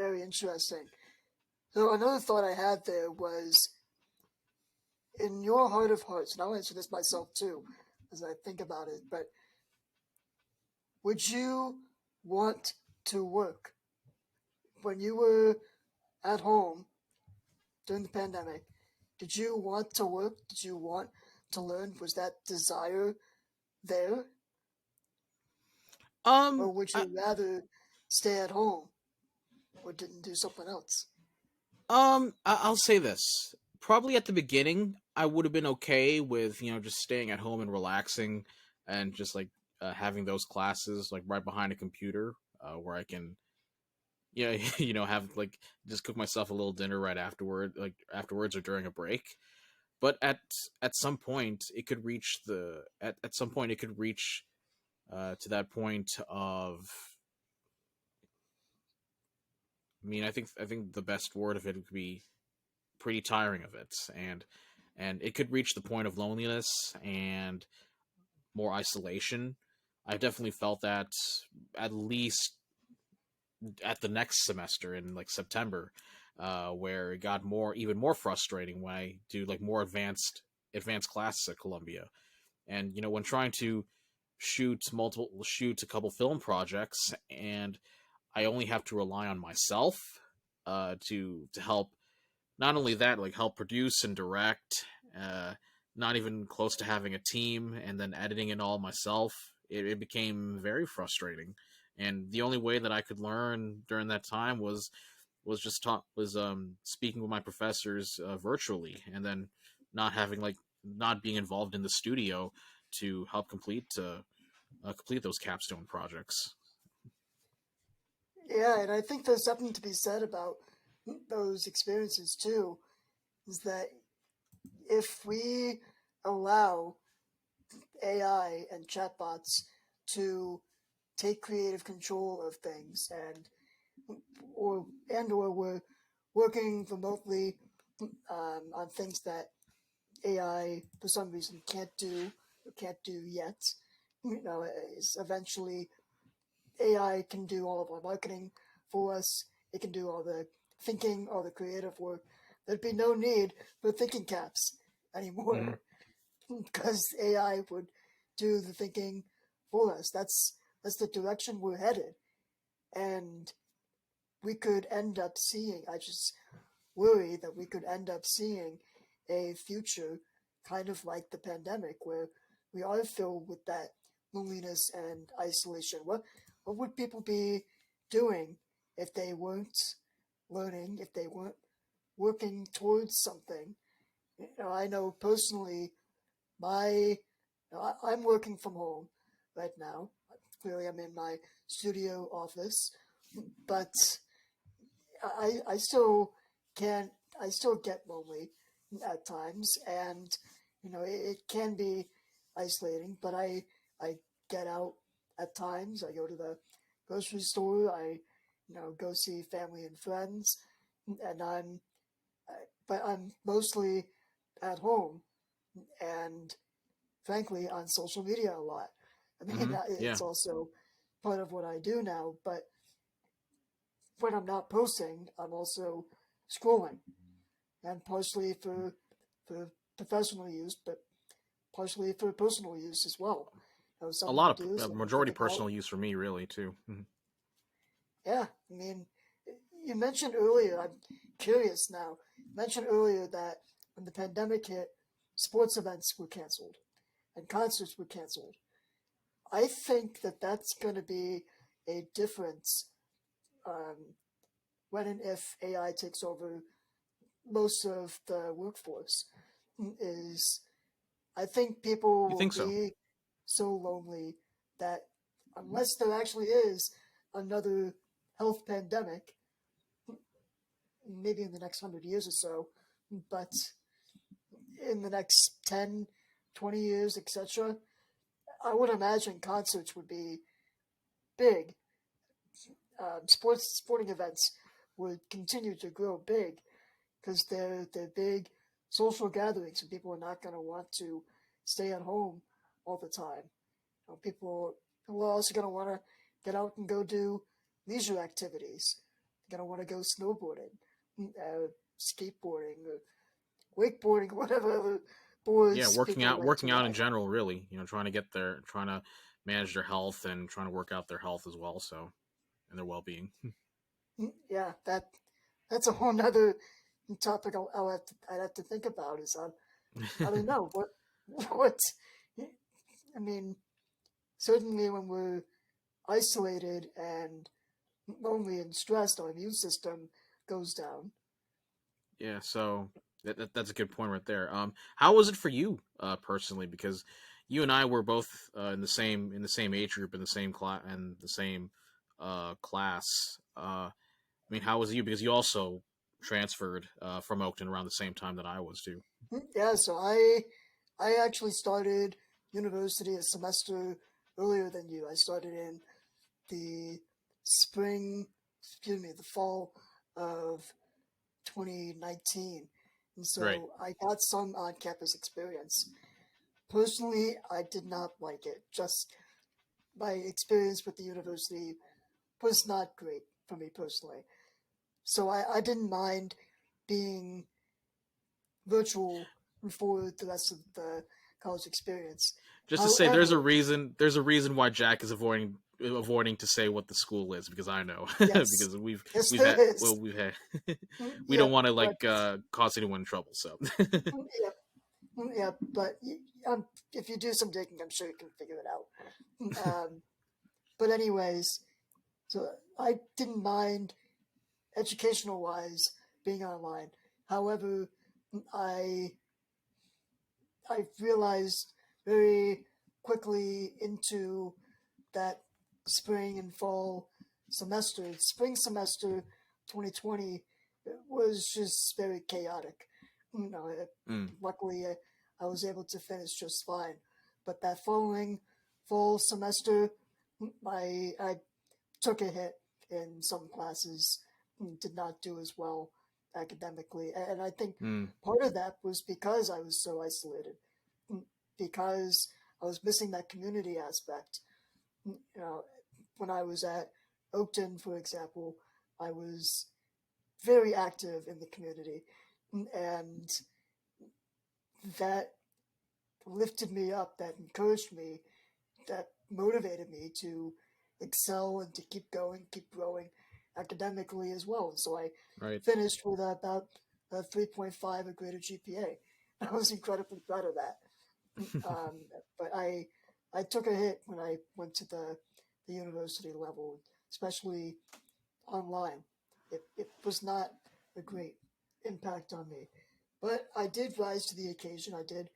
very interesting. So another thought I had there was, in your heart of hearts, and I'll answer this myself too, as I think about it, but would you want to work when you were at home during the pandemic? Did you want to work? Did you want to learn? Was that desire there? Or would I, you rather stay at home or didn't do something else? I'll say this. Probably at the beginning, I would have been okay with just staying at home and relaxing, and just like having those classes like right behind a computer, where I can have like just cook myself a little dinner right afterwards or during a break. But at some point, it could reach at some point it could reach to that point of. I mean, I think the best word of it would be pretty tiring of it, and it could reach the point of loneliness and more isolation. I've definitely felt that at least at the next semester in like September, where it got even more frustrating when I do like more advanced classes at Columbia, and when trying to shoot a couple film projects, and I only have to rely on myself to help. Not only that, like help produce and direct. Not even close to having a team, and then editing it all myself. It became very frustrating, and the only way that I could learn during that time was just speaking with my professors virtually, and then not being involved in the studio to help complete those capstone projects. Yeah, and I think there's something to be said about those experiences too, is that if we allow AI and chatbots to take creative control of things, or we're working remotely on things that AI for some reason can't do or can't do yet. Is eventually AI can do all of our marketing for us. It can do all the thinking, all the creative work. There'd be no need for thinking caps Mhm. anymore because AI would do the thinking for us. That's the direction we're headed, and we could end up seeing. I just worry that we could end up seeing a future kind of like the pandemic, where we are filled with that loneliness and isolation. What would people be doing if they weren't learning, if they weren't working towards something? I know personally, I'm working from home right now. Clearly, I'm in my studio office, but I still can't. I still get lonely at times, and it can be isolating. But I get out at times. I go to the grocery store. I go see family and friends, and but I'm mostly at home and frankly on social media a lot. I mean, Yeah. it's also part of what I do now. But when I'm not posting, I'm also scrolling, and partially for professional use, but partially for personal use as well. A Something to lot do, of something to think majority about. personal use for me, really, too. Mhm. Yeah, I mean, you mentioned earlier. I'm curious now. You mentioned earlier that when the pandemic hit, sports events were canceled and concerts were canceled. I think that that's going to be a difference um, when and if AI takes over most of the workforce. Is I think people You will think so? be so lonely that unless there actually is another health pandemic, maybe in the next 100 years or so, but in the next 10, 20 years, etc., I would imagine concerts would be big. Sporting events would continue to grow big because they're big social gatherings, and people are not going to want to stay at home all the time. People are also going to want to get out and go do leisure activities, gonna want to go snowboarding, skateboarding, or wakeboarding, whatever other Yeah, boards people like to working out in ride. general, really. Trying to trying to manage their health and trying to work out their health as well. So and their well being. Yeah, that's a whole nother topic I'd have to think about. Is I don't know what I mean. Certainly, when we're isolated and lonely and stressed, our immune system goes down. Yeah, so that's a good point right there. How was it for you personally? Because you and I were both in the same age group in the same class and the same class. I mean, how was it you? Because you also transferred from Oakton around the same time that I was too. Yeah, so I actually started university a semester earlier than you. I started in the the fall of 2019. And Right. so I got some on campus experience. Personally, I did not like it. Just my experience with the university was not great for me personally. So I didn't mind being virtual for the rest of the college experience. Just to say, However, there's a reason why Jack is avoiding to say what the school is because I know yes, because yes, we've there had is. we've had we don't Yep, want to but like cause anyone trouble. So yep, yep, but if you do some digging, I'm sure you can figure it out. But anyways, so I didn't mind educational wise being online. However, I I realized very quickly into that spring and fall semester. Spring semester 2020 was just very chaotic. You know, mm, luckily I was able to finish just fine. But that following fall semester, I took a hit in some classes, did not do as well academically. And I think mm, part of that was because I was so isolated, because I was missing that community aspect. You know, when I was at Oakton, for example, I was very active in the community, and that lifted me up, that encouraged me, that motivated me to excel and to keep going, keep growing academically as well. And so I right. finished with about a 3.5 or greater GPA. I was incredibly proud of that. Um, but I took a hit when I went to the university level, especially online. It was not a great impact on me. But I did rise to the occasion. I did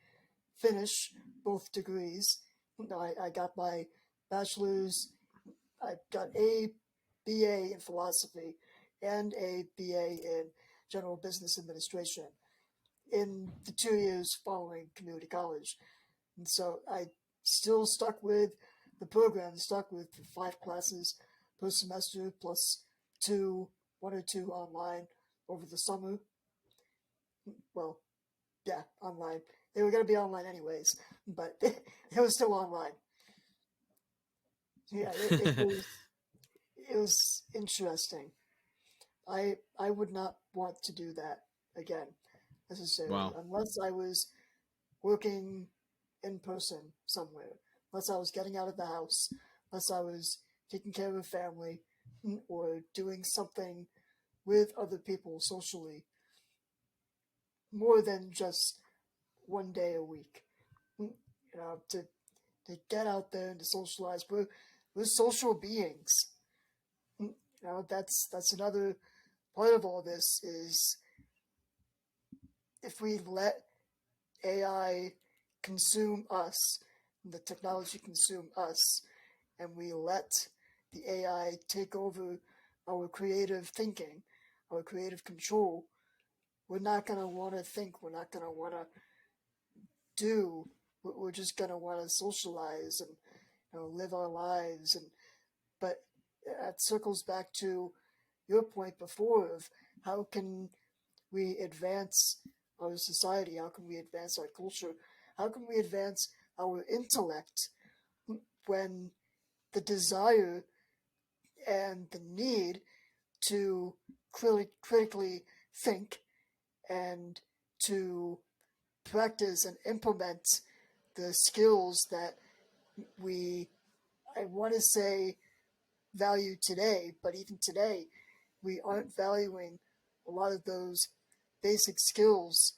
finish both degrees. I got my bachelor's, I got a BA in philosophy and a BA in general business administration in the 2 years following community college. And so I still stuck with the program, stuck with the 5 classes per semester plus one or two online over the summer. Well, yeah, online. They were going to be online anyways, but it was still online. Yeah, it was interesting. I would not want to do that again necessarily Wow. unless I was working in person somewhere, unless I was getting out of the house, unless I was taking care of a family or doing something with other people socially more than just 1 day a week. You know, to get out there and to socialize. We're social beings. You know, that's another part of all this is if we let AI consume us, the technology consume us, and we let the AI take over our creative thinking, our creative control, we're not going to want to think, we're not going to want to do, we're just going to want to socialize and live our lives. And but that circles back to your point before of how can we advance our society, how can we advance our culture, how can we advance our intellect when the desire and the need to critically think and to practice and implement the skills that we, I want to say, value today, but even today, we aren't valuing a lot of those basic skills.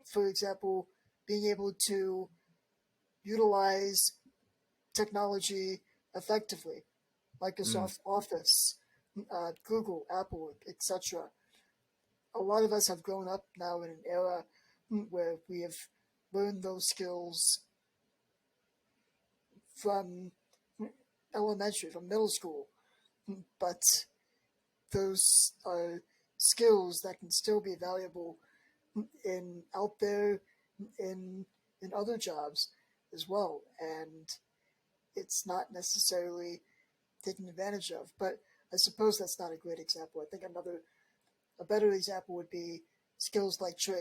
For example, being able to utilize technology effectively, Mm. Microsoft Office, Google, Apple, etc. A lot of us have grown up now in an era where we have learned those skills from elementary, from middle school, but those are skills that can still be valuable in out there in in other jobs as well, and it's not necessarily taken advantage of. But I suppose that's not a great example. I think a better example would be skills like trade.